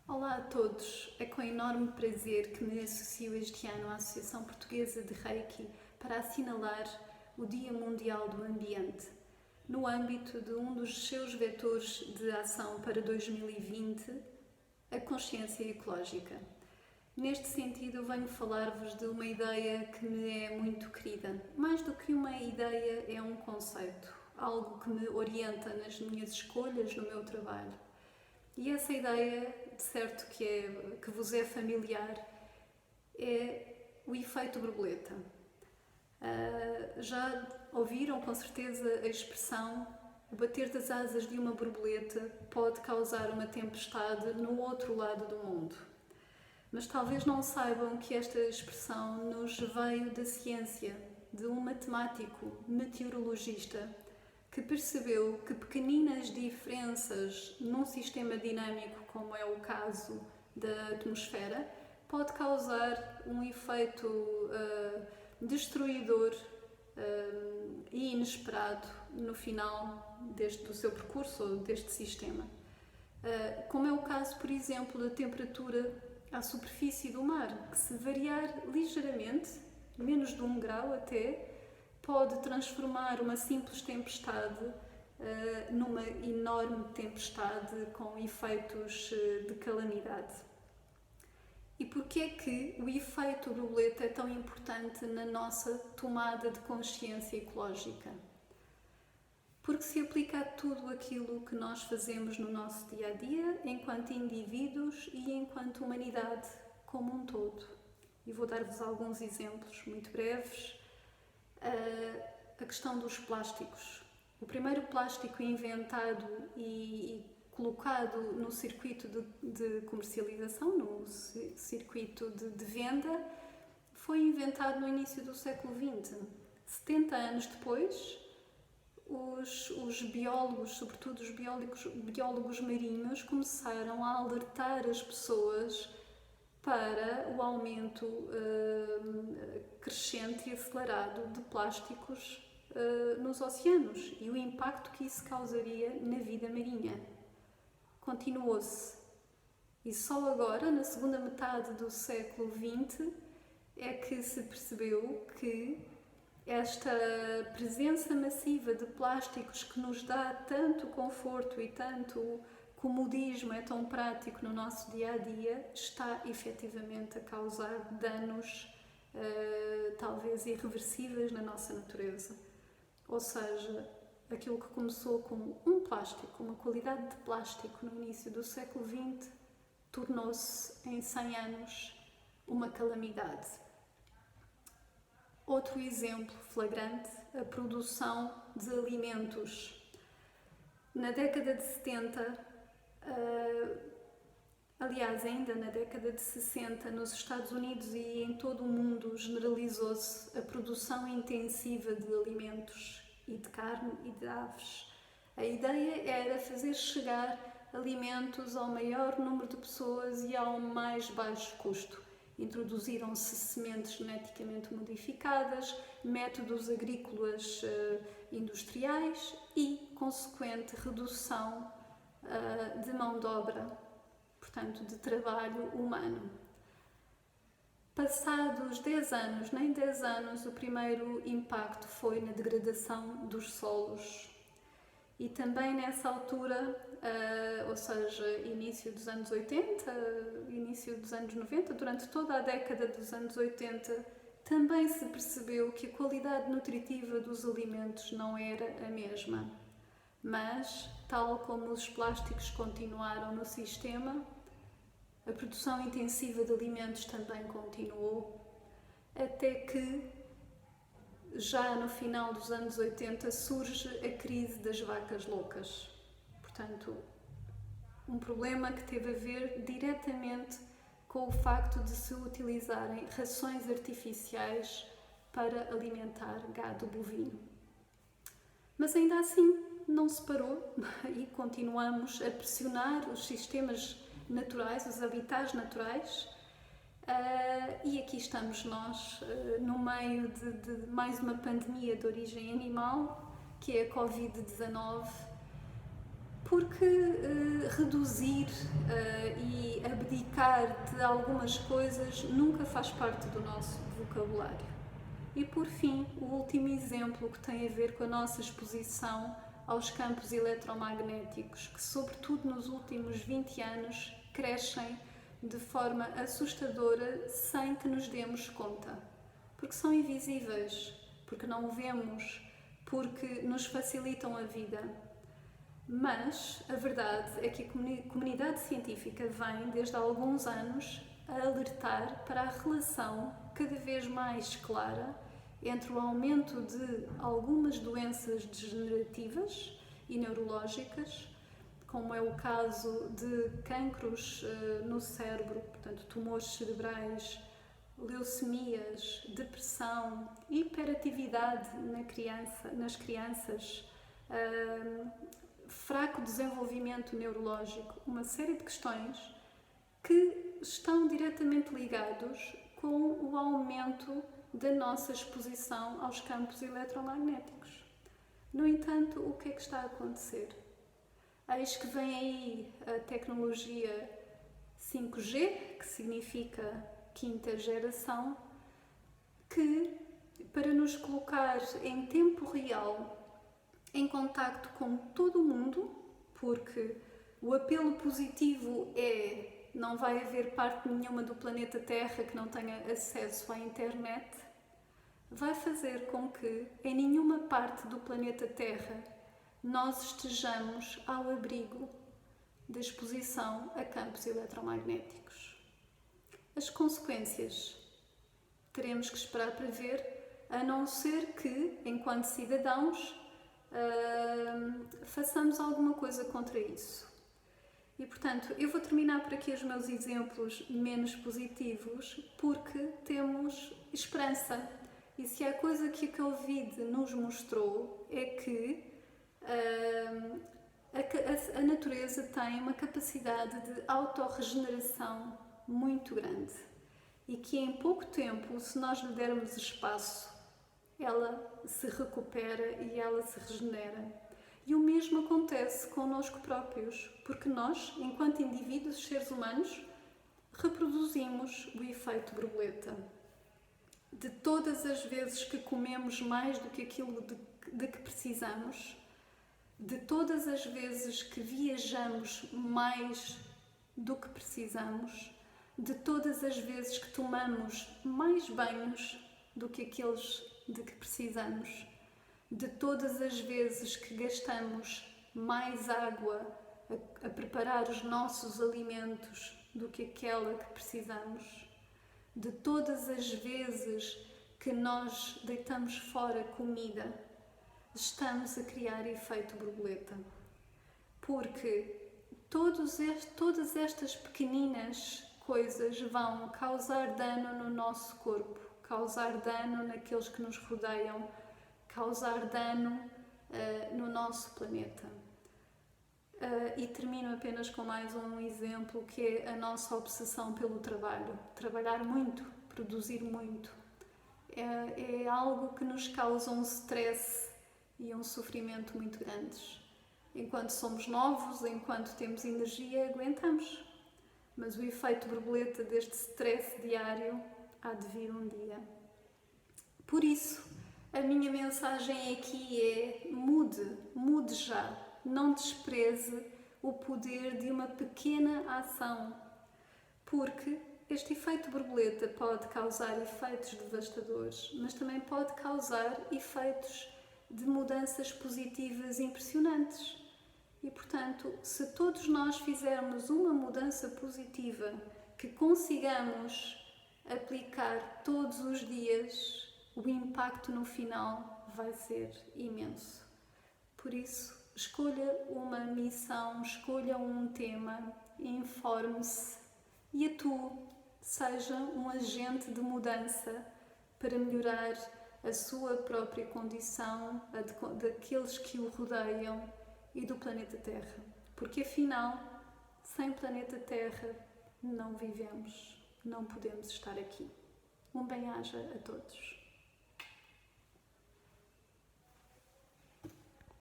Olá a todos, é com enorme prazer que me associo este ano à Associação Portuguesa de Reiki para assinalar o Dia Mundial do Ambiente, no âmbito de um dos seus vetores de ação para 2020, a consciência ecológica. Neste sentido, venho falar-vos de uma ideia que me é muito querida. Mais do que uma ideia, é um conceito, algo que me orienta nas minhas escolhas no meu trabalho. E essa ideia, de certo que vos é familiar, é o efeito borboleta. Já ouviram com certeza a expressão: o bater das asas de uma borboleta pode causar uma tempestade no outro lado do mundo. Mas talvez não saibam que esta expressão nos veio da ciência, de um matemático meteorologista que percebeu que pequeninas diferenças num sistema dinâmico, como é o caso da atmosfera, pode causar um efeito destruidor e inesperado no final do seu percurso ou deste sistema. Como é o caso, por exemplo, da temperatura à superfície do mar, que se variar ligeiramente, menos de 1 grau até, pode transformar uma simples tempestade numa enorme tempestade com efeitos de calamidade. E porquê é que o efeito borboleta é tão importante na nossa tomada de consciência ecológica? Porque se aplica a tudo aquilo que nós fazemos no nosso dia-a-dia, enquanto indivíduos e enquanto humanidade como um todo. E vou dar-vos alguns exemplos muito breves. A questão dos plásticos. O primeiro plástico inventado e colocado no circuito de comercialização, no circuito de venda, foi inventado no início do século XX. 70 anos depois, os biólogos, sobretudo os biólogos marinhos, começaram a alertar as pessoas para o aumento crescente e acelerado de plásticos nos oceanos e o impacto que isso causaria na vida marinha. Continuou-se. E só agora, na segunda metade do século XX, é que se percebeu que esta presença massiva de plásticos que nos dá tanto conforto e tanto comodismo, é tão prático no nosso dia-a-dia, está efetivamente a causar danos talvez irreversíveis na nossa natureza. Ou seja, aquilo que começou como um plástico, uma qualidade de plástico no início do século XX, tornou-se em 100 anos uma calamidade. Outro exemplo flagrante, a produção de alimentos. Na década de 70, aliás, ainda na década de 60, nos Estados Unidos e em todo o mundo, generalizou-se a produção intensiva de alimentos e de carne e de aves. A ideia era fazer chegar alimentos ao maior número de pessoas e ao mais baixo custo. Introduziram-se sementes geneticamente modificadas, métodos agrícolas industriais e consequente redução de mão de obra, portanto, de trabalho humano. Passados 10 anos, nem 10 anos, o primeiro impacto foi na degradação dos solos. E também nessa altura, ou seja, início dos anos 80, início dos anos 90, durante toda a década dos anos 80, também se percebeu que a qualidade nutritiva dos alimentos não era a mesma. Mas, tal como os plásticos continuaram no sistema, a produção intensiva de alimentos também continuou, até que, já no final dos anos 80, surge a crise das vacas loucas. Portanto, um problema que teve a ver diretamente com o facto de se utilizarem rações artificiais para alimentar gado bovino. Mas ainda assim, não se parou e continuamos a pressionar os sistemas naturais, os habitats naturais, e aqui estamos nós, no meio de mais uma pandemia de origem animal, que é a Covid-19, Porque reduzir e abdicar de algumas coisas nunca faz parte do nosso vocabulário. E por fim, o último exemplo que tem a ver com a nossa exposição aos campos eletromagnéticos, que sobretudo nos últimos 20 anos crescem de forma assustadora sem que nos demos conta. Porque são invisíveis, porque não o vemos, porque nos facilitam a vida. Mas a verdade é que a comunidade científica vem, desde há alguns anos, a alertar para a relação cada vez mais clara entre o aumento de algumas doenças degenerativas e neurológicas, como é o caso de cancros no cérebro, portanto, tumores cerebrais, leucemias, depressão, hiperatividade nas crianças, fraco desenvolvimento neurológico, uma série de questões que estão diretamente ligados com o aumento da nossa exposição aos campos eletromagnéticos. No entanto, o que é que está a acontecer? Eis que vem aí a tecnologia 5G, que significa quinta geração, que, para nos colocar em tempo real em contacto com todo o mundo, porque o apelo positivo é não vai haver parte nenhuma do planeta Terra que não tenha acesso à internet, vai fazer com que em nenhuma parte do planeta Terra nós estejamos ao abrigo da exposição a campos eletromagnéticos. As consequências teremos que esperar para ver, a não ser que, enquanto cidadãos, façamos alguma coisa contra isso. E portanto, eu vou terminar por aqui os meus exemplos menos positivos, porque temos esperança. E se há coisa que a Covid nos mostrou é que a natureza tem uma capacidade de autorregeneração muito grande e que em pouco tempo, se nós lhe dermos espaço, ela se recupera e ela se regenera. E o mesmo acontece connosco próprios, porque nós, enquanto indivíduos, seres humanos, reproduzimos o efeito borboleta. De todas as vezes que comemos mais do que aquilo de que precisamos, de todas as vezes que viajamos mais do que precisamos, de todas as vezes que tomamos mais banhos do que aqueles de que precisamos, de todas as vezes que gastamos mais água a preparar os nossos alimentos do que aquela que precisamos, de todas as vezes que nós deitamos fora comida, estamos a criar efeito borboleta. Porque todas estas pequeninas coisas vão causar dano no nosso corpo, causar dano naqueles que nos rodeiam, causar dano no nosso planeta. E termino apenas com mais um exemplo, que é a nossa obsessão pelo trabalho. Trabalhar muito, produzir muito. É algo que nos causa um stress e um sofrimento muito grandes. Enquanto somos novos, enquanto temos energia, aguentamos. Mas o efeito borboleta deste stress diário há de vir um dia. Por isso, a minha mensagem aqui é: mude já. Não despreze o poder de uma pequena ação. Porque este efeito borboleta pode causar efeitos devastadores, mas também pode causar efeitos de mudanças positivas impressionantes. E, portanto, se todos nós fizermos uma mudança positiva que consigamos aplicar todos os dias, o impacto no final vai ser imenso. Por isso, escolha uma missão, escolha um tema, informe-se e atue. Seja um agente de mudança para melhorar a sua própria condição, a daqueles que o rodeiam e do planeta Terra. Porque afinal, sem planeta Terra, não vivemos, não podemos estar aqui. Um bem-aja a todos.